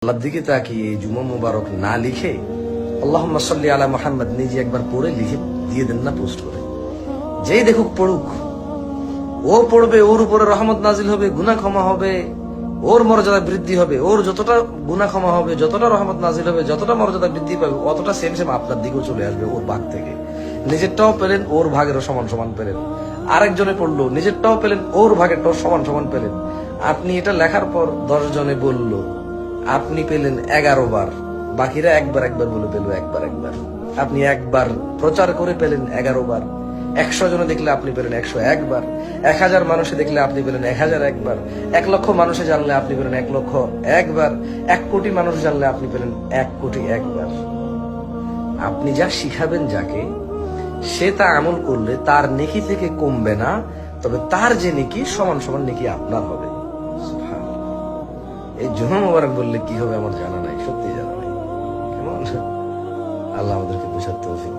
আল্লাহর দিকে তাকিয়ে জুমা মুবারক না লিখে আল্লাহুম্মা সাল্লি আলা মুহাম্মদ নিজে একবার পড়ে লিখে দিয়ে দেন না পোস্ট করে, যেই দেখুক পড়ুক, ও পড়বে, ওর উপরে রহমত নাজিল হবে, গুনাহ ক্ষমা হবে, ওর মর্যাদা বৃদ্ধি হবে, ওর যতটা গুনাহ ক্ষমা হবে, যতটা রহমত নাজিল হবে, যতটা মর্যাদা বৃদ্ধি পাবে, অতটা সেম সেম আপনার দিকেও চলে আসবে ওর ভাগ থেকে। নিজেরটাও পেলেন, ওর ভাগেরও সমান সমান পেলেন। আরেকজনে পড়লো, নিজেরটাও পেলেন, ওর ভাগেরটাও সমান সমান পেলেন। আপনি এটা লেখার পর 10 জনে বলল, আপনি পেলেন 11 বার, বাকিরা একবার একবার বলে পেল একবার একবার। আপনি একবার প্রচার করে পেলেন 11 বার। 100 জনে দেখলে আপনি পেলেন 101 বার। 1000 মানুষে দেখলে আপনি পেলেন 1001 বার। 1 লক্ষ মানুষে জানলে আপনি পেলেন 1 লক্ষ 1 বার। 1 কোটি মানুষ জানলে আপনি পেলেন 1 কোটি 1 বার। আপনি যা শিখাবেন যাকে, সে তা আমল করলে তার নেকি থেকে কমবে না, তবে তার যে নেকি সমান সমান নেকি আপনার হবে। এই জুমা মুবারক বললে কি হবে আমার জানা নাই, সত্যি জানা নাই। কেমন? আল্লাহ আমাদেরকে বোঝার তৌফিক